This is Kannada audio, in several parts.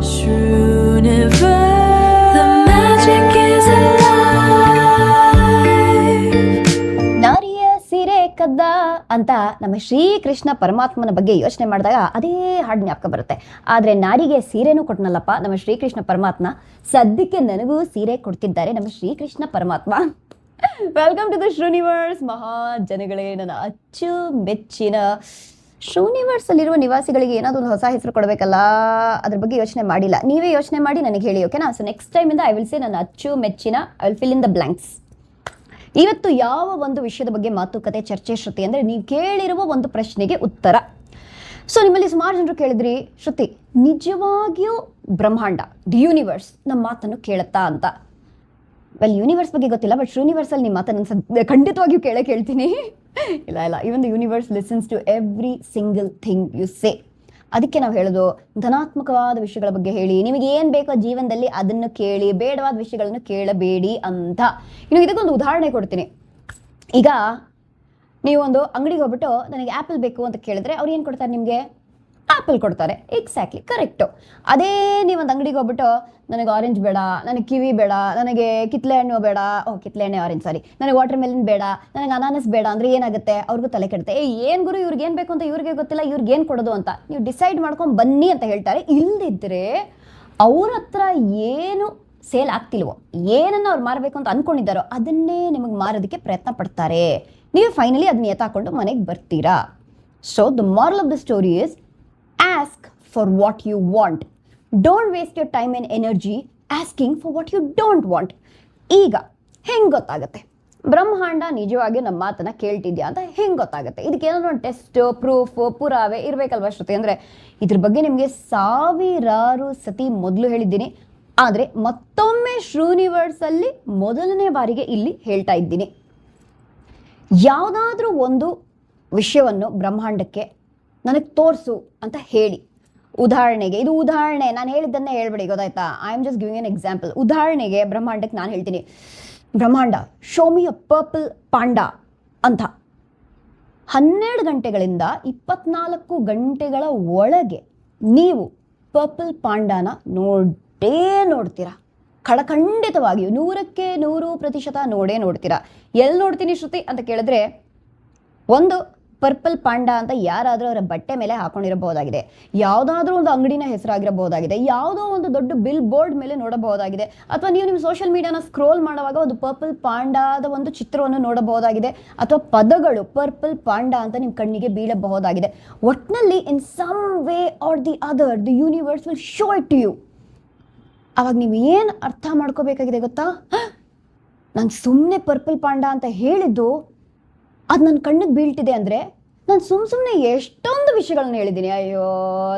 Shrooniverse, the magic is alive. ನಾರಿಯ ಸೀರೆ ಕದ್ದ ಅಂತ ನಮ್ಮ ಶ್ರೀಕೃಷ್ಣ ಪರಮಾತ್ಮನ ಬಗ್ಗೆ ಯೋಚನೆ ಮಾಡಿದಾಗ ಅದೇ ಹಾಡು ಜ್ಞಾಪಕ ಬರುತ್ತೆ. ಆದರೆ ನಾರಿಗೆ ಸೀರೆನೂ ಕೊಟ್ಟನಲ್ಲಪ್ಪ ನಮ್ಮ ಶ್ರೀಕೃಷ್ಣ ಪರಮಾತ್ಮ. ಸದ್ಯಕ್ಕೆ ನನಗೂ ಸೀರೆ ಕೊಡ್ತಿದ್ದಾರೆ ನಮ್ಮ ಶ್ರೀಕೃಷ್ಣ ಪರಮಾತ್ಮ. Welcome to the Shruniverse. ಮಹಾ ಜನಗಳೇ, ನನ್ನ ಅಚ್ಚು ಮೆಚ್ಚಿನ ಶ್ರೂನಿವರ್ಸ್ ಅಲ್ಲಿರುವ ನಿವಾಸಿಗಳಿಗೆ ಏನಾದರೂ ಒಂದು ಹೊಸ ಹೆಸರು ಕೊಡಬೇಕಲ್ಲ, ಅದ್ರ ಬಗ್ಗೆ ಯೋಚನೆ ಮಾಡಿಲ್ಲ. ನೀವೇ ಯೋಚನೆ ಮಾಡಿ ನನಗೆ ಹೇಳಿ, ಓಕೆನಾ? ಸೊ ನೆಕ್ಸ್ಟ್ ಟೈಮಿಂದ ಐ ವಿಲ್ ಸೇ ನನ್ನ ಅಚ್ಚು ಮೆಚ್ಚಿನ, I will fill in the blanks. ಇವತ್ತು ಯಾವ ಒಂದು ವಿಷಯದ ಬಗ್ಗೆ ಮಾತುಕತೆ, ಚರ್ಚೆ, ಶ್ರುತಿ ಅಂದರೆ ನೀವು ಕೇಳಿರುವ ಒಂದು ಪ್ರಶ್ನೆಗೆ ಉತ್ತರ. ಸೊ ನಿಮ್ಮಲ್ಲಿ ಸುಮಾರು ಜನರು ಕೇಳಿದ್ರಿ, ಶ್ರುತಿ ನಿಜವಾಗಿಯೂ ಬ್ರಹ್ಮಾಂಡ, ದಿ ಯೂನಿವರ್ಸ್ ನಮ್ಮ ಮಾತನ್ನು ಕೇಳುತ್ತಾ ಅಂತ. ವೆಲ್, ಯೂನಿವರ್ಸ್ ಬಗ್ಗೆ ಗೊತ್ತಿಲ್ಲ, ಬಟ್ ಯೂನಿವರ್ಸಲ್ಲಿ ನಿಮ್ಮ ಮಾತನ್ನು ಖಂಡಿತವಾಗಿಯೂ ಕೇಳ್ತೀನಿ. ಇಲ್ಲ, even the universe listens to every single thing you say. ಅದಕ್ಕೆ ನಾವು ಹೇಳೋದು, ಧನಾತ್ಮಕವಾದ ವಿಷಯಗಳ ಬಗ್ಗೆ ಹೇಳಿ, ನಿಮಗೆ ಏನು ಬೇಕೋ ಜೀವನದಲ್ಲಿ ಅದನ್ನು ಕೇಳಿ, ಬೇಡವಾದ ವಿಷಯಗಳನ್ನು ಕೇಳಬೇಡಿ ಅಂತ. ಇನ್ನು ಇದಕ್ಕೊಂದು ಉದಾಹರಣೆ ಕೊಡ್ತೀನಿ. ಈಗ ನೀವು ಒಂದು ಅಂಗಡಿಗೆ ಹೋಗ್ಬಿಟ್ಟು ನನಗೆ ಆ್ಯಪಲ್ ಬೇಕು ಅಂತ ಕೇಳಿದ್ರೆ ಅವ್ರು ಏನು ಕೊಡ್ತಾರೆ? ನಿಮಗೆ ಆ್ಯಪಲ್ ಕೊಡ್ತಾರೆ. Exactly correct. ಅದೇ ನೀವೊಂದು ಅಂಗಡಿಗೆ ಹೋಗ್ಬಿಟ್ಟು ನನಗೆ ಆರೆಂಜ್ ಬೇಡ, ನನಗೆ ಕಿವಿ ಬೇಡ, ನನಗೆ ಕಿತ್ಲೆ ಹಣ್ಣು ಬೇಡ, ಕಿತ್ಲೆ ಹಣ್ಣೆ ಆರೆಂಜ್ ಸಾರಿ, ನನಗೆ ವಾಟರ್ ಮೆಲನ್ ಬೇಡ, ನನಗೆ ಅನಾನಸ್ ಬೇಡ ಅಂದರೆ ಏನಾಗುತ್ತೆ? ಅವ್ರಿಗೂ ತಲೆ ಕೆಡುತ್ತೆ. ಏನು ಗುರು, ಇವ್ರಿಗೇನು ಬೇಕು ಅಂತ ಇವ್ರಿಗೆ ಗೊತ್ತಿಲ್ಲ, ಇವ್ರಿಗೇನು ಕೊಡೋದು ಅಂತ. ನೀವು ಡಿಸೈಡ್ ಮಾಡ್ಕೊಂಡು ಬನ್ನಿ ಅಂತ ಹೇಳ್ತಾರೆ. ಇಲ್ಲದಿದ್ದರೆ ಅವ್ರ ಹತ್ರ ಏನು ಸೇಲ್ ಆಗ್ತಿಲ್ವೋ, ಏನನ್ನು ಅವ್ರು ಮಾರಬೇಕು ಅಂತ ಅಂದ್ಕೊಂಡಿದ್ದಾರೋ ಅದನ್ನೇ ನಿಮಗೆ ಮಾರೋದಕ್ಕೆ ಪ್ರಯತ್ನ ಪಡ್ತಾರೆ. ನೀವು ಫೈನಲಿ ಅದನ್ನ ಎತ್ತಾಕೊಂಡು ಮನೆಗೆ ಬರ್ತೀರಾ. So the moral of the story is ask for what you want. Don't waste your time and energy asking for what you don't want. ಈಗ ಹೆಂಗೆ ಗೊತ್ತಾಗುತ್ತೆ ಬ್ರಹ್ಮಾಂಡ ನಿಜವಾಗಿ ನಮ್ಮ ಮಾತನ್ನ ಕೇಳ್ತಿದ್ಯಾ ಅಂತ? ಹೆಂಗೆ ಗೊತ್ತಾಗುತ್ತೆ? ಇದಕ್ಕೆ ಏನಾದ್ರು ಒಂದು ಟೆಸ್ಟ್, ಪ್ರೂಫ್, ಪುರಾವೆ ಇರಬೇಕಲ್ವ ಶ್ರುತಿ? ಅಂದರೆ ಇದ್ರ ಬಗ್ಗೆ ನಿಮಗೆ ಸಾವಿರಾರು ಸತಿ ಮೊದಲು ಹೇಳಿದ್ದೀನಿ, ಆದರೆ ಮತ್ತೊಮ್ಮೆ ಶ್ರೂನಿವರ್ಸಲ್ಲಿ ಮೊದಲನೇ ಬಾರಿಗೆ ಇಲ್ಲಿ ಹೇಳ್ತಾ ಇದ್ದೀನಿ. ಯಾವುದಾದ್ರೂ ಒಂದು ವಿಷಯವನ್ನು ಬ್ರಹ್ಮಾಂಡಕ್ಕೆ ನನಗೆ ತೋರಿಸು ಅಂತ ಹೇಳಿ. ಉದಾಹರಣೆಗೆ, ಇದು ಉದಾಹರಣೆ, ನಾನು ಹೇಳಿದ್ದನ್ನೇ ಹೇಳ್ಬೇಡಿ, ಗೊತ್ತಾಯ್ತಾ? I am just giving an example. ಉದಾಹರಣೆಗೆ ಬ್ರಹ್ಮಾಂಡಕ್ಕೆ ನಾನು ಹೇಳ್ತೀನಿ, ಬ್ರಹ್ಮಾಂಡ ಶೋ ಮಿ ಅ ಪರ್ಪಲ್ ಪಾಂಡಾ ಅಂತ. 12 ಗಂಟೆಗಳಿಂದ 24 ಗಂಟೆಗಳ ಒಳಗೆ ನೀವು ಪರ್ಪಲ್ ಪಾಂಡಾನ ನೋಡ್ತೀರಾ. ಖಂಡಿತವಾಗಿಯೂ 100ಕ್ಕೆ 100% ನೋಡ್ತೀರಾ. ಎಲ್ಲಿ ನೋಡ್ತೀನಿ ಶ್ರುತಿ ಅಂತ ಕೇಳಿದ್ರೆ, ಒಂದು ಪರ್ಪಲ್ ಪಾಂಡಾ ಅಂತ ಯಾರಾದರೂ ಅವರ ಬಟ್ಟೆ ಮೇಲೆ ಹಾಕೊಂಡಿರಬಹುದಾಗಿದೆ, ಯಾವುದಾದ್ರೂ ಒಂದು ಅಂಗಡಿನ ಹೆಸರಾಗಿರಬಹುದಾಗಿದೆ, ಯಾವುದೋ ಒಂದು ದೊಡ್ಡ ಬಿಲ್ ಬೋರ್ಡ್ ಮೇಲೆ ನೋಡಬಹುದಾಗಿದೆ, ಅಥವಾ ನೀವು ನಿಮ್ಮ ಸೋಷಿಯಲ್ ಮೀಡಿಯಾನ ಸ್ಕ್ರೋಲ್ ಮಾಡುವಾಗ ಒಂದು ಪರ್ಪಲ್ ಪಾಂಡಾದ ಒಂದು ಚಿತ್ರವನ್ನು ನೋಡಬಹುದಾಗಿದೆ, ಅಥವಾ ಪದಗಳು ಪರ್ಪಲ್ ಪಾಂಡಾ ಅಂತ ನಿಮ್ಮ ಕಣ್ಣಿಗೆ ಬೀಳಬಹುದಾಗಿದೆ. ಒಟ್ಟಿನಲ್ಲಿ in some way or the other the universe will show it to you. ಅವಾಗ ನೀವು ಏನು ಅರ್ಥ ಮಾಡ್ಕೋಬೇಕಾಗಿದೆ ಗೊತ್ತಾ? ನಾನು ಸುಮ್ಮನೆ ಪರ್ಪಲ್ ಪಾಂಡಾ ಅಂತ ಹೇಳಿದ್ದು ಅದು ನನ್ನ ಕಣ್ಣಿಗೆ ಬೀಳ್ತಿದೆ ಅಂದರೆ ನಾನು ಸುಮ್ಮನೆ ಎಷ್ಟೊಂದು ವಿಷಯಗಳನ್ನ ಹೇಳಿದ್ದೀನಿ. ಅಯ್ಯೋ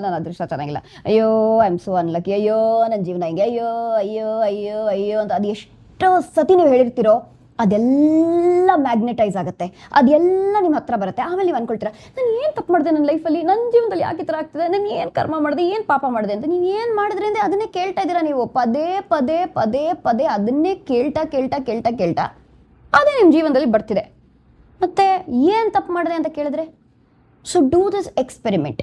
ನನ್ನ ಅದೃಷ್ಟ ಚೆನ್ನಾಗಿಲ್ಲ, ಅಯ್ಯೋ ಐ ಆಮ್ ಸೋ ಅನ್ಲಕ್ಕಿ, ಅಯ್ಯೋ ನನ್ನ ಜೀವನ ಹಿಂಗೆ, ಅಯ್ಯೋ ಅಯ್ಯೋ ಅಯ್ಯೋ ಅಯ್ಯೋ ಅಂತ ಅದು ಎಷ್ಟೋ ಸತಿ ನೀವು ಹೇಳಿರ್ತೀರೋ ಅದೆಲ್ಲ ಮ್ಯಾಗ್ನೆಟೈಸ್ ಆಗುತ್ತೆ, ಅದೆಲ್ಲ ನಿಮ್ಮ ಹತ್ರ ಬರುತ್ತೆ. ಆಮೇಲೆ ನೀವು ಅಂದ್ಕೊಳ್ತೀರಾ, ನಾನು ಏನು ತಪ್ಪು ಮಾಡಿದೆ ನನ್ನ ಲೈಫಲ್ಲಿ, ನನ್ನ ಜೀವನದಲ್ಲಿ ಯಾಕೆ ಈ ಥರ ಆಗ್ತಿದೆ, ನಾನು ಏನು ಕರ್ಮ ಮಾಡಿದೆ, ಏನು ಪಾಪ ಮಾಡಿದೆ ಅಂತ ನೀವು ಏನು ಮಾಡಿದ್ರಿ ಅಂದರೆ ಅದನ್ನೇ ಕೇಳ್ತಾ ಇದ್ದೀರಾ. ನೀವು ಪದೇ ಪದೇ ಪದೇ ಪದೇ ಅದನ್ನೇ ಕೇಳ್ತಾ ಅದೇ ನಿಮ್ಮ ಜೀವನದಲ್ಲಿ ಬರ್ತಿದೆ. ಮತ್ತೆ ಏನು ತಪ್ಪು ಮಾಡಿದೆ ಅಂತ ಕೇಳಿದ್ರೆ, so do this experiment.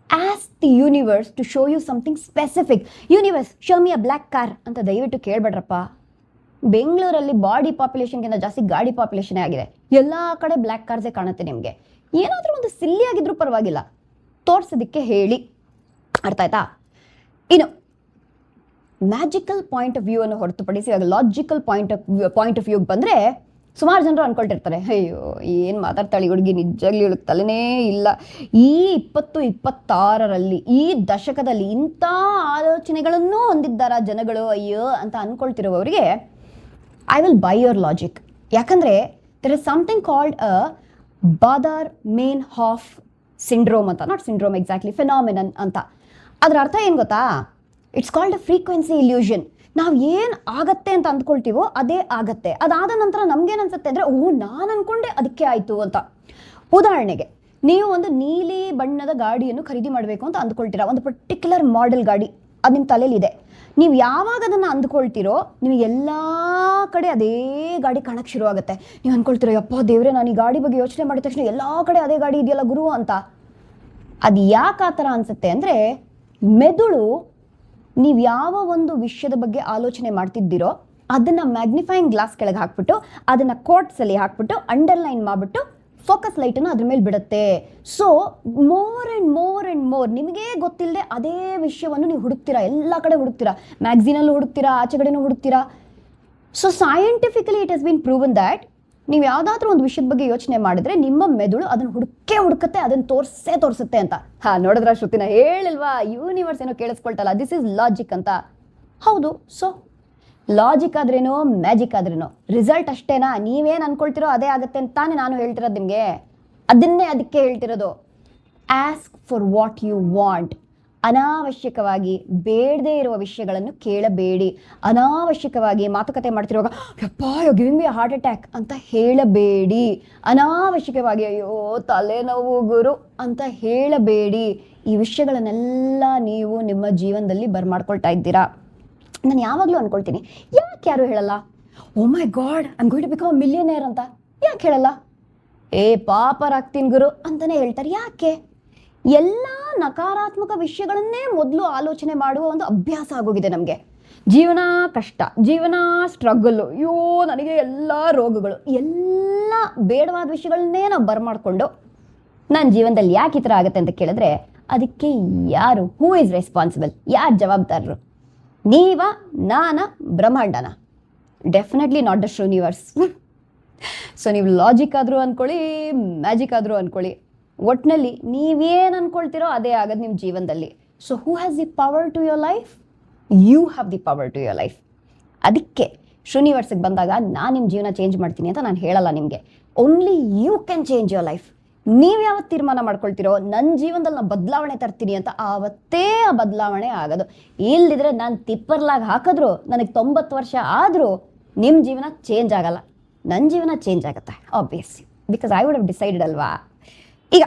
Ask the universe to show you something specific. Universe show me a black car ಅಂತ ದಯವಿಟ್ಟು ಕೇಳಬೇಡ್ರಪ್ಪ. ಬೆಂಗಳೂರಲ್ಲಿ ಬಾಡಿ ಪಾಪ್ಯುಲೇಷನ್ಗಿಂತ ಜಾಸ್ತಿ ಗಾಡಿ ಪಾಪ್ಯುಲೇಷನೇ ಆಗಿದೆ. ಎಲ್ಲ ಕಡೆ ಬ್ಲ್ಯಾಕ್ ಕಾರ್ಸೇ ಕಾಣುತ್ತೆ ನಿಮಗೆ. ಏನಾದರೂ ಒಂದು ಸಿಲ್ಲಿ ಆಗಿದ್ರೂ ಪರವಾಗಿಲ್ಲ, ತೋರಿಸೋದಕ್ಕೆ ಹೇಳಿ. ಅರ್ಥ ಆಯ್ತಾ? ಇನ್ನು ಮ್ಯಾಜಿಕಲ್ ಪಾಯಿಂಟ್ ಆಫ್ ವ್ಯೂ ಅನ್ನು ಹೊರತುಪಡಿಸಿ ಇವಾಗ ಲಾಜಿಕಲ್ ಪಾಯಿಂಟ್ ಆಫ್ ವ್ಯೂಗೆ ಬಂದರೆ, ಸುಮಾರು ಜನರು ಅಂದ್ಕೊಳ್ತಿರ್ತಾರೆ, ಅಯ್ಯೋ ಏನು ಮಾತಾಡ್ತಾಳೆ ಹುಡುಗಿ, ನಿಜವಾಗ್ಲೂ ಇವಳಿಗೆ ತಲೆನೇ ಇಲ್ಲ. ಈ 2026ರಲ್ಲಿ ಈ ದಶಕದಲ್ಲಿ ಇಂಥ ಆಲೋಚನೆಗಳನ್ನೂ ಹೊಂದಿದ್ದಾರ ಜನಗಳು, ಅಯ್ಯೋ ಅಂತ ಅಂದ್ಕೊಳ್ತಿರೋವರಿಗೆ I will buy your logic. ಯಾಕಂದರೆ there is something called a Baader Meinhof ಹಾಫ್ ಸಿಂಡ್ರೋಮ್ ಅಂತ. ನಾಟ್ ಸಿಂಡ್ರೋಮ್ ಎಕ್ಸಾಕ್ಟ್ಲಿ, ಫೆನಾಮಿನನ್ ಅಂತ. ಅದರ ಅರ್ಥ ಏನು ಗೊತ್ತಾ? It's called a frequency illusion. ನಾವು ಏನು ಆಗತ್ತೆ ಅಂತ ಅಂದ್ಕೊಳ್ತೀವೋ ಅದೇ ಆಗತ್ತೆ. ಅದಾದ ನಂತರ ನಮ್ಗೇನು ಅನ್ಸುತ್ತೆ ಅಂದರೆ, ನಾನು ಅಂದ್ಕೊಂಡೆ ಅದಕ್ಕೆ ಆಯಿತು ಅಂತ. ಉದಾಹರಣೆಗೆ, ನೀವು ಒಂದು ನೀಲಿ ಬಣ್ಣದ ಗಾಡಿಯನ್ನು ಖರೀದಿ ಮಾಡಬೇಕು ಅಂತ ಅಂದ್ಕೊಳ್ತೀರಾ, ಒಂದು ಪರ್ಟಿಕ್ಯುಲರ್ ಮಾಡೆಲ್ ಗಾಡಿ, ಅದು ನಿಮ್ಮ ತಲೆಯಲ್ಲಿದೆ. ನೀವು ಯಾವಾಗ ಅದನ್ನು ಅಂದ್ಕೊಳ್ತೀರೋ ನಿಮಗೆ ಎಲ್ಲ ಕಡೆ ಅದೇ ಗಾಡಿ ಕಾಣಕ್ಕೆ ಶುರು ಆಗುತ್ತೆ. ನೀವು ಅಂದ್ಕೊಳ್ತೀರೋ, ಯಪ್ಪ ದೇವ್ರೆ, ನಾನು ಈ ಗಾಡಿ ಬಗ್ಗೆ ಯೋಚನೆ ಮಾಡಿದ ತಕ್ಷಣ ಎಲ್ಲ ಕಡೆ ಅದೇ ಗಾಡಿ ಇದೆಯಲ್ಲ ಗುರು ಅಂತ. ಅದು ಯಾಕೆ ಆ ಥರ ಅನಿಸುತ್ತೆ ಅಂದರೆ, ಮೆದುಳು ನೀವು ಯಾವ ಒಂದು ವಿಷಯದ ಬಗ್ಗೆ ಆಲೋಚನೆ ಮಾಡ್ತಿದ್ದೀರೋ ಅದನ್ನು ಮ್ಯಾಗ್ನಿಫೈಯಿಂಗ್ ಗ್ಲಾಸ್ ಕೆಳಗೆ ಹಾಕ್ಬಿಟ್ಟು ಅದನ್ನು ಕೋಟ್ಸಲ್ಲಿ ಹಾಕ್ಬಿಟ್ಟು ಅಂಡರ್ಲೈನ್ ಮಾಡಿಬಿಟ್ಟು ಫೋಕಸ್ ಲೈಟನ್ನು ಅದ್ರ ಮೇಲೆ ಬಿಡುತ್ತೆ. ಸೊ ಮೋರ್ ಆ್ಯಂಡ್ ಮೋರ್ ನಿಮಗೆ ಗೊತ್ತಿಲ್ಲದೆ ಅದೇ ವಿಷಯವನ್ನು ನೀವು ಹುಡುಕ್ತೀರಾ, ಎಲ್ಲ ಕಡೆ ಹುಡುಕ್ತೀರಾ, ಮ್ಯಾಗ್ಝೀನಲ್ಲೂ ಹುಡುಕ್ತೀರಾ, ಆಚೆ ಕಡೆನೂ ಹುಡುಕ್ತೀರಾ. So scientifically it has been proven that ನೀವು ಯಾವುದಾದ್ರೂ ಒಂದು ವಿಷಯದ ಬಗ್ಗೆ ಯೋಚನೆ ಮಾಡಿದ್ರೆ ನಿಮ್ಮ ಮೆದುಳು ಅದನ್ನು ಹುಡುಕತ್ತೆ, ಅದನ್ನು ತೋರಿಸುತ್ತೆ ಅಂತ. ನೋಡಿದ್ರ ಶ್ರುತಿನ ಹೇಳಿಲ್ವಾ, ಯೂನಿವರ್ಸ್ ಏನೋ ಕೇಳಿಸ್ಕೊಳ್ತಲ್ಲ, ದಿಸ್ ಇಸ್ ಲಾಜಿಕ್ ಅಂತ. ಹೌದು. ಸೊ ಲಾಜಿಕ್ ಆದ್ರೇನೋ ಮ್ಯಾಜಿಕ್ ಆದ್ರೇನೋ ರಿಸಲ್ಟ್ ಅಷ್ಟೇನಾ? ನೀವೇನು ಅನ್ಕೊಳ್ತಿರೋ ಅದೇ ಆಗುತ್ತೆ ಅಂತಾನೆ ನಾನು ಹೇಳ್ತಿರೋದು ನಿಮಗೆ. ಅದಕ್ಕೆ ಹೇಳ್ತಿರೋದು, ask for what you want. ಅನಾವಶ್ಯಕವಾಗಿ ಬೇಡದೇ ಇರುವ ವಿಷಯಗಳನ್ನು ಕೇಳಬೇಡಿ. ಅನಾವಶ್ಯಕವಾಗಿ ಮಾತುಕತೆ ಮಾಡ್ತಿರುವಾಗ ಯಪ್ಪ you giving me a heart attack ಅಂತ ಹೇಳಬೇಡಿ. ಅನಾವಶ್ಯಕವಾಗಿ ಅಯ್ಯೋ ತಲೆನೋವು ಗುರು ಅಂತ ಹೇಳಬೇಡಿ. ಈ ವಿಷಯಗಳನ್ನೆಲ್ಲ ನೀವು ನಿಮ್ಮ ಜೀವನದಲ್ಲಿ ಬರ್ಮಾಡ್ಕೊಳ್ತಾ ಇದ್ದೀರಾ. ನಾನು ಯಾವಾಗಲೂ ಅಂದ್ಕೊಳ್ತೀನಿ, ಯಾಕೆ ಯಾರು ಹೇಳಲ್ಲ oh my god I am going to become millionaire ಅಂತ? ಯಾಕೆ ಹೇಳಲ್ಲ? ಪಾಪರಾಗ್ತೀನಿ ಗುರು ಅಂತಲೇ ಹೇಳ್ತಾರೆ. ಯಾಕೆ? ಎಲ್ಲ ನಕಾರಾತ್ಮಕ ವಿಷಯಗಳನ್ನೇ ಮೊದಲು ಆಲೋಚನೆ ಮಾಡುವ ಒಂದು ಅಭ್ಯಾಸ ಆಗೋಗಿದೆ ನಮಗೆ. ಜೀವನ ಕಷ್ಟ, ಜೀವನ ಸ್ಟ್ರಗಲ್ಲು, ಅಯ್ಯೋ ನನಗೆ ಎಲ್ಲ ರೋಗಗಳು, ಎಲ್ಲ ಬೇಡವಾದ ವಿಷಯಗಳನ್ನೇ ನಾವು ಬರ್ಮಾಡ್ಕೊಂಡು ನನ್ನ ಜೀವನದಲ್ಲಿ ಯಾಕೆ ಈ ಥರ ಆಗುತ್ತೆ ಅಂತ ಕೇಳಿದ್ರೆ ಅದಕ್ಕೆ ಯಾರು, ಹೂ ಈಸ್ ರೆಸ್ಪಾನ್ಸಿಬಲ್? ಯಾರು ಜವಾಬ್ದಾರರು? ನೀವ, ನಾನ, ಬ್ರಹ್ಮಾಂಡನ? Definitely not the universe. So ನೀವು ಲಾಜಿಕ್ ಆದರೂ ಅಂದ್ಕೊಳ್ಳಿ, ಮ್ಯಾಜಿಕ್ ಆದರೂ ಅಂದ್ಕೊಳ್ಳಿ, ಒಟ್ಟಿನಲ್ಲಿ ನೀವೇನು ಅಂದ್ಕೊಳ್ತಿರೋ ಅದೇ ಆಗೋದು ನಿಮ್ಮ ಜೀವನದಲ್ಲಿ. So who has the power to your life? You have the power to your life. ಅದಕ್ಕೆ ಯೂನಿವರ್ಸಿಗೆ ಬಂದಾಗ ನಾನು ನಿಮ್ಮ ಜೀವನ ಚೇಂಜ್ ಮಾಡ್ತೀನಿ ಅಂತ ನಾನು ಹೇಳಲ್ಲ ನಿಮಗೆ. Only you can change your life. ನೀವು ಯಾವತ್ತು ತೀರ್ಮಾನ ಮಾಡ್ಕೊಳ್ತಿರೋ ನನ್ನ ಜೀವನದಲ್ಲಿ ನಾನು ಬದಲಾವಣೆ ತರ್ತೀನಿ ಅಂತ, ಆವತ್ತೇ ಆ ಬದಲಾವಣೆ ಆಗೋದು. ಇಲ್ಲದಿದ್ರೆ ನಾನು ತಿಪ್ಪರ್ಲಾಗಿ ಹಾಕಿದ್ರು ನನಗೆ 90 ವರ್ಷ ಆದರೂ ನಿಮ್ಮ ಜೀವನ ಚೇಂಜ್ ಆಗಲ್ಲ, ನನ್ನ ಜೀವನ ಚೇಂಜ್ ಆಗುತ್ತೆ obviously, because I would have decided ಅಲ್ವಾ. ಈಗ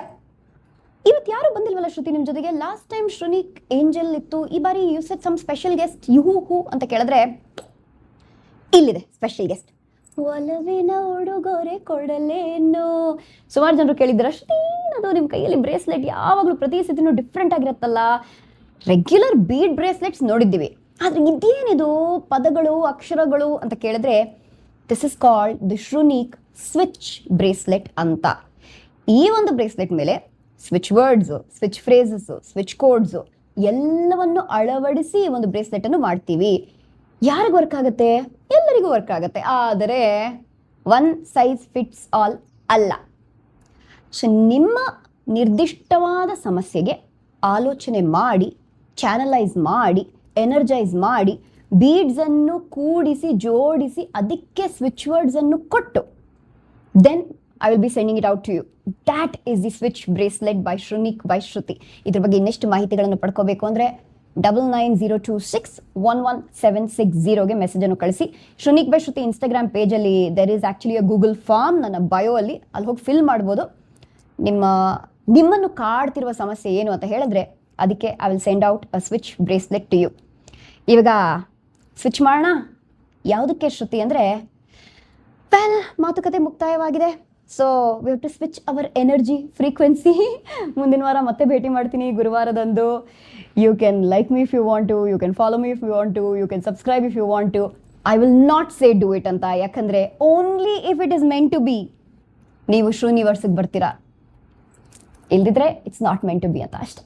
ಇವತ್ತು ಯಾರು ಬಂದಿಲ್ವಲ್ಲ ಶ್ರುತಿ ನಿಮ್ಮ ಜೊತೆಗೆ? ಲಾಸ್ಟ್ ಟೈಮ್ ಶ್ರುನಿಕ್ ಏಂಜಲ್ ಇತ್ತು, ಈ ಬಾರಿ you set some special guest, who ಅಂತ ಕೇಳಿದ್ರೆ ಇಲ್ಲಿದೆ ಸ್ಪೆಷಲ್ ಗೆಸ್ಟ್. ಒಲವಿನ ಉಡುಗೊರೆ ಕೊಡಲೇನು. ಸುಮಾರು ಜನರು ಕೇಳಿದ್ರೆ ಅಷ್ಟೇನದು ನಿಮ್ಮ ಕೈಯಲ್ಲಿ ಬ್ರೇಸ್ಲೆಟ್ ಯಾವಾಗಲೂ ಪ್ರತಿ ಸತಿನೂ ಡಿಫ್ರೆಂಟ್ ಆಗಿರುತ್ತಲ್ಲ. ರೆಗ್ಯುಲರ್ ಬೀಡ್ ಬ್ರೇಸ್ಲೆಟ್ಸ್ ನೋಡಿದ್ದೀವಿ, ಆದರೆ ಇದೇನಿದು ಪದಗಳು ಅಕ್ಷರಗಳು ಅಂತ ಕೇಳಿದ್ರೆ this is called the Shrunik switch bracelet ಅಂತ. ಈ ಒಂದು ಬ್ರೇಸ್ಲೆಟ್ ಮೇಲೆ switch words, switch phrases, switch codes ಎಲ್ಲವನ್ನು ಅಳವಡಿಸಿ ಈ ಒಂದು ಬ್ರೇಸ್ಲೆಟನ್ನು ಮಾಡ್ತೀವಿ. ಯಾರಿಗೆ ವರ್ಕ್ ಆಗುತ್ತೆ? ಎಲ್ಲರಿಗೂ ವರ್ಕ್ ಆಗುತ್ತೆ, ಆದರೆ ಒನ್ ಸೈಜ್ ಫಿಟ್ಸ್ ಆಲ್ ಅಲ್ಲ. ಸೊ ನಿಮ್ಮ ನಿರ್ದಿಷ್ಟವಾದ ಸಮಸ್ಯೆಗೆ ಆಲೋಚನೆ ಮಾಡಿ, ಚಾನಲೈಸ್ ಮಾಡಿ, ಎನರ್ಜೈಸ್ ಮಾಡಿ, ಬೀಡ್ಸನ್ನು ಕೂಡಿಸಿ ಜೋಡಿಸಿ ಅದಕ್ಕೆ ಸ್ವಿಚ್ ವರ್ಡ್ಸನ್ನು ಕೊಟ್ಟು then I will be sending it out to you. That is the switch bracelet by Shrunik by Shruti. ಇದ್ರ ಬಗ್ಗೆ ಇನ್ನೆಷ್ಟು ಮಾಹಿತಿಗಳನ್ನು ಪಡ್ಕೋಬೇಕು ಅಂದರೆ 9902611760ಗೆ ಮೆಸೇಜನ್ನು ಕಳಿಸಿ. ಶ್ರುನಿಕ್ ಬೈ ಶ್ರುತಿ ಇನ್ಸ್ಟಾಗ್ರಾಮ್ ಪೇಜಲ್ಲಿ there is actually a Google form ನನ್ನ ಬಯೋ ಅಲ್ಲಿ ಹೋಗಿ ಫಿಲ್ ಮಾಡ್ಬೋದು. ನಿಮ್ಮನ್ನು ಕಾಡ್ತಿರುವ ಸಮಸ್ಯೆ ಏನು ಅಂತ ಹೇಳಿದ್ರೆ ಅದಕ್ಕೆ I will send out a switch bracelet to you. ಇವಾಗ ಸ್ವಿಚ್ ಮಾಡೋಣ. ಯಾವುದಕ್ಕೆ ಶ್ರುತಿ ಅಂದರೆ ಮಾತುಕತೆ ಮುಕ್ತಾಯವಾಗಿದೆ. So we have to switch our energy frequency. ಮುಂದಿನ ವಾರ ಮತ್ತೆ ಭೇಟಿ ಮಾಡ್ತೀನಿ ಗುರುವಾರದಂದು. You can like me if you want to, you can follow me if you want to, you can subscribe if you want to. I will not say do it ಅಂತ, ಯಾಕಂದರೆ only if it is meant to be ನೀವು ಯೂನಿವರ್ಸಿಗೆ ಬರ್ತೀರಾ, ಇಲ್ದಿದ್ರೆ it's not meant to be ಅಂತ ಅಷ್ಟೆ.